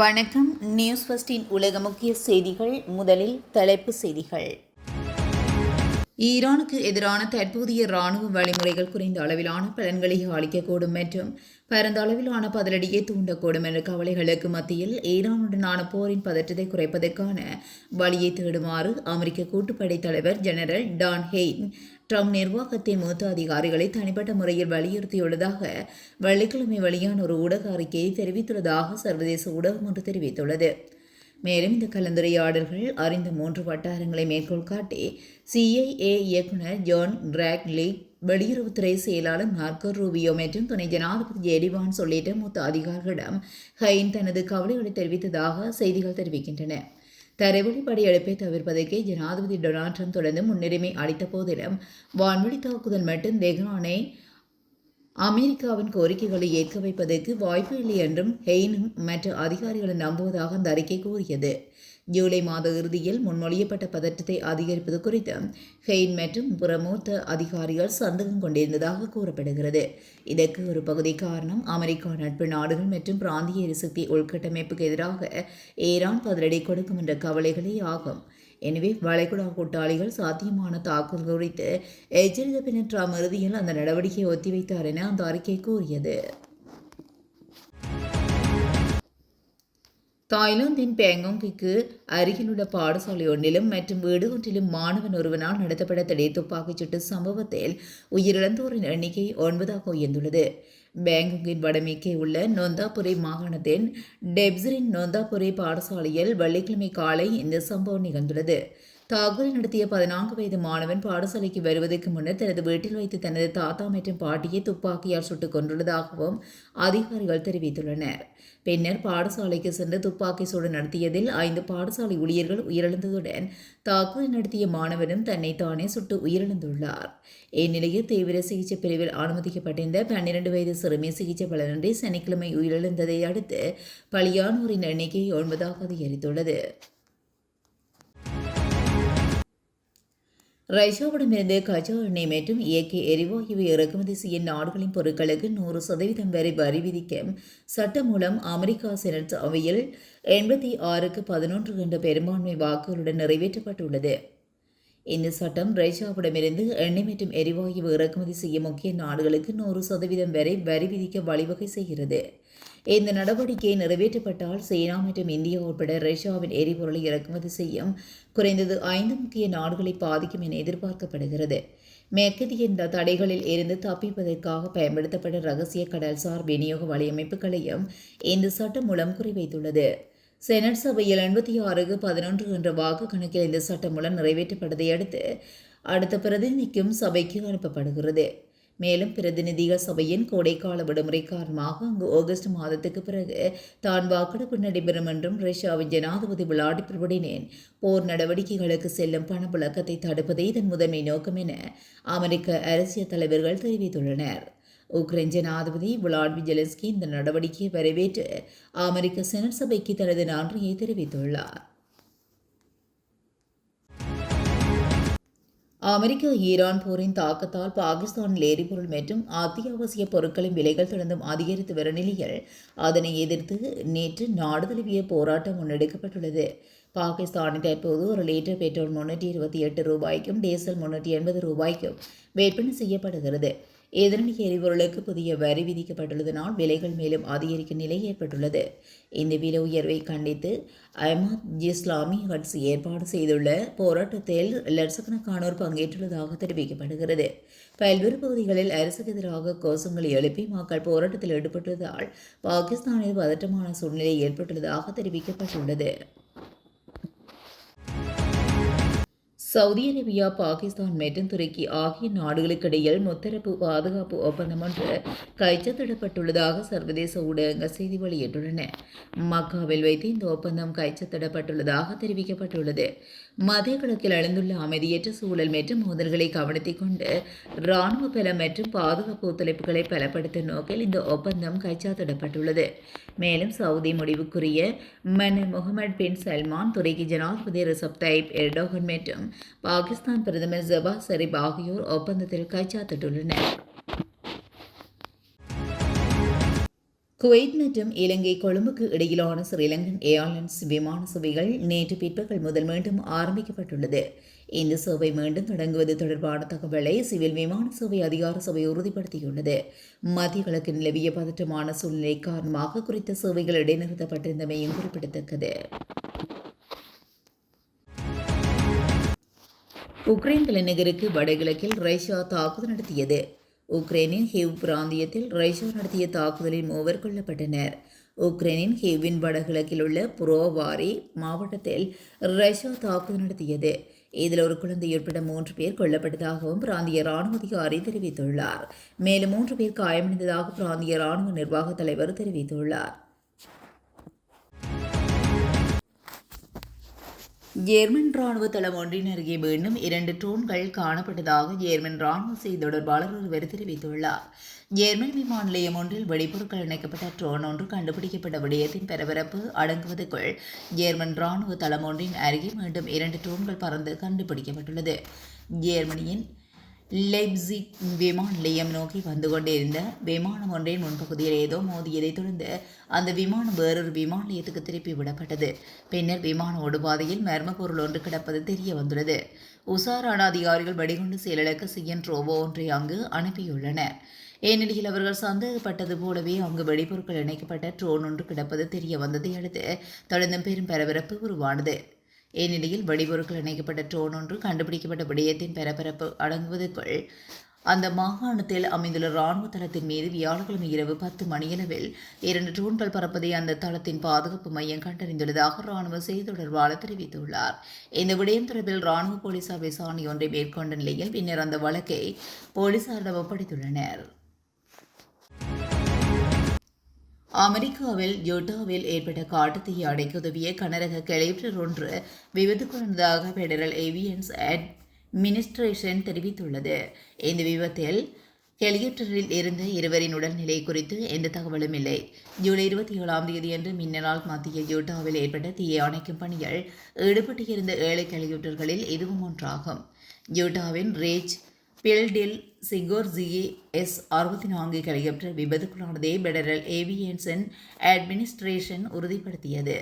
வணக்கம். நியூஸ் ஃபர்ஸ்டின் உலக முக்கிய செய்திகள். முதலில் தலைப்பு செய்திகள். ஈரானுக்கு எதிரான தற்போதைய இராணுவ வழிமுறைகள் குறைந்த அளவிலான பலன்களை அளிக்கக்கூடும் மற்றும் பரந்த அளவிலான பதிலடியை தூண்டக்கூடும் என்ற கவலைகளுக்கு மத்தியில் ஈரானுடனான போரின் பதற்றத்தை குறைப்பதற்கான வழியை தேடுமாறு அமெரிக்க கூட்டுப்படை தலைவர் ஜெனரல் டான் ஹெய்ன் ட்ரம்ப் நிர்வாகத்தின் மூத்த அதிகாரிகளை தனிப்பட்ட முறையில் வலியுறுத்தியுள்ளதாக வெள்ளிக்கிழமை வெளியான ஒரு ஊடக அறிக்கையை தெரிவித்துள்ளதாக சர்வதேச ஊடகம் ஒன்று தெரிவித்துள்ளது. மேலும் இந்த கலந்துரையாடல்கள் அறிந்த 3 வட்டாரங்களை மேற்கோள் காட்டி CIA இயக்குநர் ஜான் கிராக்லி, வெளியுறவுத்துறை செயலாளர் மார்க்கோ ரூபியோ மற்றும் துணை ஜனாதிபதி ஜேடி வான்ஸ் உள்ளிட்ட மூத்த அதிகாரிகளிடம் ஹைன் தனது கவலைகளை தெரிவித்ததாக செய்திகள் தெரிவிக்கின்றன. தரைவழி படையெடுப்பை தவிர்ப்பதற்கே ஜனாதிபதி டொனால்ட் ட்ரம்ப் தொடர்ந்து முன்னுரிமை அளித்த போதிலும் வான்வழி தாக்குதல் மற்றும் தெஹ்ரானை அமெரிக்காவின் கோரிக்கைகளை ஏற்க வைப்பதற்கு வாய்ப்பு இல்லை என்றும் ஹெய்னும் மற்ற அதிகாரிகளை நம்புவதாக அந்த அறிக்கை கூறியது. ஜூலை மாத இறுதியில் முன்மொழியப்பட்ட பதற்றத்தை அதிகரிப்பது குறித்து ஹெய்ன் மற்றும் பிற மூத்த அதிகாரிகள் சந்தேகம் கொண்டிருந்ததாக கூறப்படுகிறது. இதற்கு ஒரு பகுதி காரணம் அமெரிக்கா நட்பு நாடுகள் மற்றும் பிராந்திய எரிசக்தி உள்கட்டமைப்புக்கு எதிராக ஈரான் பதிலடி கொடுக்கும் என்ற கவலைகளே ஆகும். எனவே வளைகுடா கூட்டாளிகள் சாத்தியமான தாக்குதல் குறித்து எச்சரித்த பின்னர் ட்ரம்ப் இறுதியில் அந்த நடவடிக்கையை ஒத்திவைத்தார் என அந்த அறிக்கை கூறியது. தாய்லாந்தின் பேங்காங்கிற்கு அருகிலுள்ள பாடசாலை ஒன்றிலும் மற்றும் வீடு ஒன்றிலும் மாணவன் ஒருவனால் நடத்தப்பட்ட திடீர் துப்பாக்கிச் சூட்டு சம்பவத்தில் உயிரிழந்தோரின் எண்ணிக்கை 9ஆக உயர்ந்துள்ளது. பேங்காங்கின் வடமேற்கே உள்ள நொந்தாபுரி மாகாணத்தின் டெப்ஸரின் நொந்தாபுரி பாடசாலையில் வெள்ளிக்கிழமை காலை இந்த சம்பவம் நிகழ்ந்துள்ளது. தாக்குதல் நடத்திய 14 வயது மாணவன் பாடசாலைக்கு வருவதற்கு முன்னர் தனது வீட்டில் வைத்து தனது தாத்தா மற்றும் பாட்டியை துப்பாக்கியால் சுட்டுக் கொண்டுள்ளதாகவும் அதிகாரிகள் தெரிவித்துள்ளனர். பின்னர் பாடசாலைக்கு சென்று துப்பாக்கி சூடு நடத்தியதில் 5 பாடசாலை ஊழியர்கள் உயிரிழந்ததுடன் தாக்குதல் நடத்திய மாணவனும் தன்னை தானே சுட்டு உயிரிழந்துள்ளார். இந்நிலையில் தீவிர சிகிச்சை பிரிவில் அனுமதிக்கப்பட்டிருந்த 12 வயது சிறுமி சிகிச்சை பலனின்றி சனிக்கிழமை உயிரிழந்ததை அடுத்து பலியானோரின் எண்ணிக்கை 9ஆக அதிகரித்துள்ளது. ரஷ்யாவிடமிருந்து கச்சா எண்ணெய் மற்றும் இயற்கை எரிவாயுவை இறக்குமதி செய்யும் நாடுகளின் பொருட்களுக்கு 100% வரை வரி விதிக்கும் சட்டம் மூலம் அமெரிக்கா செனட் அவையில் 86-11 என்ற பெரும்பான்மை வாக்குகளுடன் நிறைவேற்றப்பட்டுள்ளது. இந்த சட்டம் ரஷ்யாவிடமிருந்து எண்ணெய் மற்றும் எரிவாயு இறக்குமதி செய்யும் முக்கிய நாடுகளுக்கு 100% வரை வரி விதிக்க வழிவகை செய்கிறது. இந்த நடவடிக்கை நிறைவேற்றப்பட்டால் சீனா மற்றும் இந்தியா உட்பட ரஷ்யாவின் எரிபொருளை இறக்குமதி செய்யும் குறைந்தது 5 முக்கிய நாடுகளை பாதிக்கும் என எதிர்பார்க்கப்படுகிறது. மேற்கத்திய இந்த தடைகளில் இருந்து தப்பிப்பதற்காக பயன்படுத்தப்பட்ட ரகசிய கடல்சார் விநியோக வலையமைப்புகளையும் இந்த சட்டம் மூலம் குறிவைத்துள்ளது. செனட் சபையில் 86-11 என்ற வாக்கு கணக்கில் இந்த சட்டம் மூலம் நிறைவேற்றப்பட்டதை அடுத்த பிரதிநிதிக்கும் சபைக்கு அனுப்பப்படுகிறது. மேலும் பிரதிநிதிகள் சபையின் கோடைக்கால விடுமுறை காரணமாக அங்கு ஆகஸ்ட் மாதத்துக்கு பிறகு தான் வாக்கெடுப்பு நடைபெறும் என்றும் ரஷ்யாவின் ஜனாதிபதி விளாடிமிர் புடினின் போர் நடவடிக்கைகளுக்கு செல்லும் பணப்புழக்கத்தை தடுப்பதே இதன் முதன்மை நோக்கம் என அமெரிக்க அரசியல் தலைவர்கள் தெரிவித்துள்ளனர். உக்ரைன் ஜனாதிபதி விளாடிமிர் ஜெலன்ஸ்கி இந்த நடவடிக்கையை வரவேற்று அமெரிக்க செனட் சபைக்கு தனது நன்றியை தெரிவித்துள்ளார். அமெரிக்கா ஈரான் போரின் தாக்கத்தால் பாகிஸ்தானில் எரிபொருள் மற்றும் அத்தியாவசிய பொருட்களின் விலைகள் தொடர்ந்தும் அதிகரித்து வரும் நிலையில் அதனை எதிர்த்து நேற்று நாடு தழுவிய போராட்டம் முன்னெடுக்கப்பட்டுள்ளது. பாகிஸ்தானில் தற்போது ஒரு லிட்டர் பெட்ரோல் 328 ரூபாய்க்கும் டீசல் 380 ரூபாய்க்கும் விற்பனை செய்யப்படுகிறது. இதனிடையே எரிபொருளுக்கு புதிய வரி விதிக்கப்பட்டுள்ளதனால் விலைகள் மேலும் அதிகரிக்கும் நிலை ஏற்பட்டுள்ளது. இந்த விலை உயர்வை கண்டித்து அஹ்மத் இஸ்லாமி கட்சி ஏற்பாடு செய்துள்ள போராட்டத்தில் லட்சக்கணக்கானோர் பங்கேற்றுள்ளதாக தெரிவிக்கப்படுகிறது. பல்வேறு பகுதிகளில் அரசுக்கு எதிராக கோஷங்களை எழுப்பி மக்கள் போராட்டத்தில் ஈடுபட்டுள்ளதால் பாகிஸ்தானில் பதற்றமான சூழ்நிலை ஏற்பட்டுள்ளதாக தெரிவிக்கப்பட்டுள்ளது. சவுதி அரேபியா, பாகிஸ்தான் மற்றும் துருக்கி ஆகிய நாடுகளுக்கிடையில் முத்தரப்பு பாதுகாப்பு ஒப்பந்தம் ஒன்று கைச்சத்திடப்பட்டுள்ளதாக சர்வதேச ஊடகங்கள் செய்தி வெளியிட்டுள்ளன. மக்காவில் வைத்து இந்த ஒப்பந்தம் கைச்சத்திடப்பட்டுள்ளதாக தெரிவிக்கப்பட்டுள்ளது. மத்திய கிழக்கில் எழுந்துள்ள அமைதியற்ற சூழல் மற்றும் மோதல்களை கவனத்தில் கொண்டு இராணுவ பலம் மற்றும் பாதுகாப்பு ஒத்துழைப்புகளை பலப்படுத்தும் நோக்கில் இந்த ஒப்பந்தம் கைச்சாத்திடப்பட்டுள்ளது. மேலும் சவுதி முடிவுக்குரிய மன்னர் முகமது பின் சல்மான், துருக்கி ஜனாதிபதி ரிசப் தைப் எர்டோகன் மற்றும் பாகிஸ்தான் பிரதமர் ஜவாத் ஷரீப் ஆகியோர் ஒப்பந்தத்தில் கைச்சாத்திட்டுள்ளனர். குவைத் மற்றும் இலங்கை கொழும்புக்கு இடையிலான ஸ்ரீலங்கன் ஏர்லைன்ஸ் விமான சேவைகள் நேற்று பிற்பகல் முதல் மீண்டும் ஆரம்பிக்கப்பட்டுள்ளது. இந்த சேவை மீண்டும் தொடங்குவது தொடர்பான தகவலை சிவில் விமான சேவை அதிகார சபை உறுதிப்படுத்தியுள்ளது. மத்திய கிழக்கு நிலவிய பதற்றமான சூழ்நிலை காரணமாக குறித்த சேவைகள் இடைநிறுத்தப்பட்டிருந்தமையும் குறிப்பிடத்தக்கது. உக்ரைன் தலைநகருக்கு வடகிழக்கில் ரஷ்யா தாக்குதல் நடத்தியது. உக்ரைனின் ஹிவ் பிராந்தியத்தில் ரஷ்யா நடத்திய தாக்குதலில் 3 கொல்லப்பட்டனர். உக்ரைனின் ஹிவ்வின் வடகிழக்கில் உள்ள புரோவாரி மாவட்டத்தில் ரஷ்யா தாக்குதல் நடத்தியது. இதில் ஒரு குழந்தை உட்பட 3 பேர் கொல்லப்பட்டதாகவும் பிராந்திய ராணுவ அதிகாரி தெரிவித்துள்ளார். மேலும் 3 பேர் காயமடைந்ததாக பிராந்திய ராணுவ நிர்வாக தலைவர் தெரிவித்துள்ளார். ஜேர்மன் ராணுவ தளம் ஒன்றின் அருகே மீண்டும் 2 ட்ரோன்கள் காணப்பட்டதாக ஜேர்மன் ராணுவ செய்தி தொடர்பாளர் ஒருவர் தெரிவித்துள்ளார். ஜேர்மன் விமான நிலையம் ஒன்றில் வெடிபொருட்கள் இணைக்கப்பட்ட ட்ரோன் ஒன்று கண்டுபிடிக்கப்பட்ட விடயத்தின் பரபரப்பு அடங்குவதற்குள் ஜேர்மன் ராணுவ தளம் ஒன்றின் அருகே மீண்டும் 2 ட்ரோன்கள் பறந்து கண்டுபிடிக்கப்பட்டுள்ளது. ஜேர்மனியின் லெப்சிக் விமான நிலையம் நோக்கி வந்து கொண்டிருந்த விமானம் ஒன்றின் முன்பகுதியில் ஏதோ மோதியதைத் தொடர்ந்து அந்த விமானம் வேறொரு விமான நிலையத்துக்கு திருப்பி விடப்பட்டது. பின்னர் விமான ஓடுபாதையில் மர்ம பொருள் ஒன்று கிடப்பது தெரிய வந்துள்ளது. உசாரான அதிகாரிகள் வெடிகுண்டு செயலிழக்க சிஎன் ரோபோ ஒன்றை அங்கு அனுப்பியுள்ளனர். ஏனெனில் அவர்கள் சந்தேகப்பட்டது போலவே அங்கு வெடிபொருட்கள் இணைக்கப்பட்ட ட்ரோன் ஒன்று கிடப்பது தெரிய வந்ததை அடுத்து தொடர்ந்தும் பெரும் பரபரப்பு உருவானது. இந்நிலையில் வெடிபொருட்கள் இணைக்கப்பட்ட ட்ரோன் ஒன்று கண்டுபிடிக்கப்பட்ட விடயத்தின் பரபரப்பு அடங்குவதற்குள் அந்த மாகாணத்தில் அமைந்துள்ள ராணுவ தளத்தின் மீது வியாழக்கிழமை இரவு 10 மணியளவில் 2 ட்ரோன்கள் பறப்பதை அந்த தளத்தின் பாதுகாப்பு மையம் கண்டறிந்துள்ளதாக ராணுவ செய்தி தொடர்பாளர் தெரிவித்துள்ளார். இந்த விடயம் தொடர்பில் ராணுவ போலீசார் விசாரணை ஒன்றை மேற்கொண்ட நிலையில் பின்னர் அந்த வழக்கை போலீசாரிடம் ஒப்படைத்துள்ளனர். அமெரிக்காவில் யூட்டாவில் ஏற்பட்ட காட்டுத்தீயை அடைக்க உதவிய கனரக ஹெலிகாப்டர் ஒன்று விபத்துக்குள்ளானதாக பெடரல் ஏவியன்ஸ் அட்மினிஸ்ட்ரேஷன் தெரிவித்துள்ளது. இந்த விபத்தில் ஹெலிகாப்டரில் இருந்த இருவரின் உடல்நிலை குறித்து எந்த தகவலும் இல்லை. ஜூலை 27ஆம் தேதியன்று மின்னலால் மத்திய யூட்டாவில் ஏற்பட்ட தீயை அணைக்கும் பணியில் ஈடுபட்டிருந்த 7 ஹெலிகாப்டர்களில் இதுவும் ஒன்றாகும். யூட்டாவின் ரேஜ் பில்டில் சிகோர்ஜிகி S-64 ஹெலிகாப்டர் விபத்துக்குள்ளானதை பெடரல் ஏவியேஷன் அட்மினிஸ்ட்ரேஷன் உறுதிப்படுத்தியது.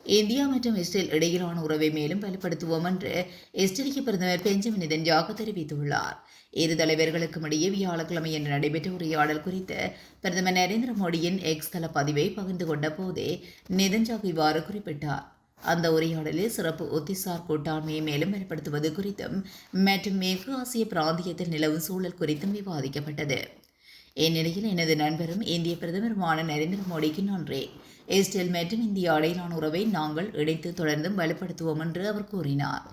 இந்தியா மற்றும் இஸ்ரேல் இடையிலான உறவை மேலும் வலுப்படுத்துவோம் என்று இஸ்ரேலிய பிரதமர் பெஞ்சமின் நெதன்யாகு தெரிவித்துள்ளார். இரு தலைவர்களுக்கும் இடையே வியாழக்கிழமையன்று நடைபெற்ற உரையாடல் குறித்து பிரதமர் நரேந்திர மோடியின் எக்ஸ் தள பதிவை பகிர்ந்து கொண்ட போதே நெதன்யாகு இவ்வாறு குறிப்பிட்டார். அந்த உரையாடலில் சிறப்பு ஒத்திசார் கூட்டாண்மையை மேலும் மேம்படுத்துவது குறித்தும் மற்றும் மேற்கு ஆசிய பிராந்தியத்தில் நிலவும் சூழல் குறித்தும் விவாதிக்கப்பட்டது. இந்நிலையில் எனது நண்பரும் இந்திய பிரதமருமான நரேந்திர மோடிக்கு நன்றி. இஸ்ரேல் மற்றும் இந்தியா இடையிலான உறவை நாங்கள் இணைத்து தொடர்ந்தும் வலுப்படுத்துவோம் என்று அவர் கூறினார்.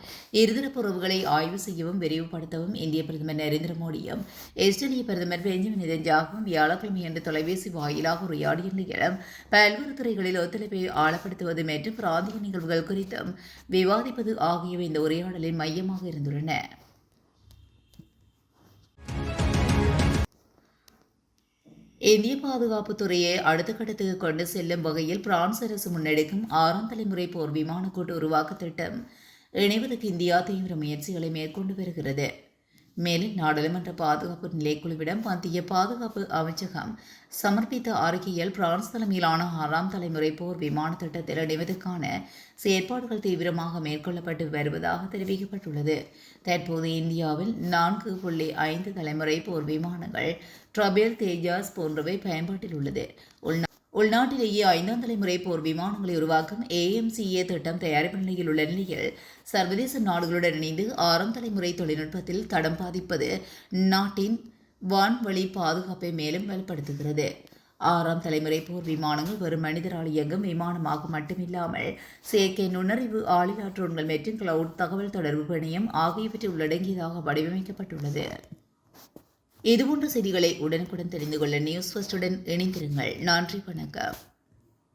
இருதரப்பு உறவுகளை ஆய்வு செய்யவும் விரிவுபடுத்தவும் இந்திய பிரதமர் நரேந்திர மோடியும் இஸ்ரேலிய பிரதமர் பெஞ்சமின் நெதன்யாகுவும் வியாழக்கிழமையன்று தொலைபேசி வாயிலாக உரையாடிய நிலையிலும் பல்வேறு துறைகளில் ஒத்துழைப்பை ஆழப்படுத்துவது மற்றும் பிராந்திய நிகழ்வுகள் குறித்தும் விவாதிப்பது ஆகியவை இந்த உரையாடலின் மையமாக இருந்துள்ளன. இந்திய பாதுகாப்புத் துறையை அடுத்த கட்டத்துக்கு கொண்டு செல்லும் வகையில் பிரான்ஸ் அரசு முன்னெடுக்கும் 6ஆம் தலைமுறை போர் விமான கூட்டு உருவாக்க திட்டம் இணைவதற்கு இந்தியா தீவிர முயற்சிகளை மேற்கொண்டு வருகிறது. மேலும் நாடாளுமன்ற பாதுகாப்பு நிலைக்குழுவிடம் மத்திய பாதுகாப்பு அமைச்சகம் சமர்ப்பித்த அறிக்கையில் பிரான்ஸ் தலைமையிலான 6ஆம் தலைமுறை போர் விமான திட்டத்தில் இணைவதற்கான செயற்பாடுகள் தீவிரமாக மேற்கொள்ளப்பட்டு வருவதாக தெரிவிக்கப்பட்டுள்ளது. தற்போது இந்தியாவில் 4.5 தலைமுறை போர் விமானங்கள் ட்ரபேல், தேஜாஸ் போன்றவை பயன்பாட்டில் உள்ளது. உள்நாட்டிலேயே 5ஆம் தலைமுறை போர் விமானங்களை உருவாக்கும் AMCA திட்டம் தயாரிப்பு நிலையில் உள்ள நிலையில் சர்வதேச நாடுகளுடன் இணைந்து 6ஆம் தலைமுறை தொழில்நுட்பத்தில் தடம் பாதிப்பது நாட்டின் வான்வழி பாதுகாப்பை மேலும் வலுப்படுத்துகிறது. 6ஆம் தலைமுறை போர் விமானங்கள் வெறும் மனிதரால் இயங்கும் விமானமாக மட்டுமில்லாமல் செயற்கை நுண்ணறிவு, ஆளில்லா ட்ரோன்கள் மற்றும் கிளவுட் தகவல் தொடர்பு பிணையம் ஆகியவற்றை உள்ளடங்கியதாக வடிவமைக்கப்பட்டுள்ளது. இதுபோன்ற செய்திகளை உடனுக்குடன் தெரிந்து கொள்ள நியூஸ் ஃபர்ஸ்டுடன் இணைந்திருங்கள். நன்றி, வணக்கம்.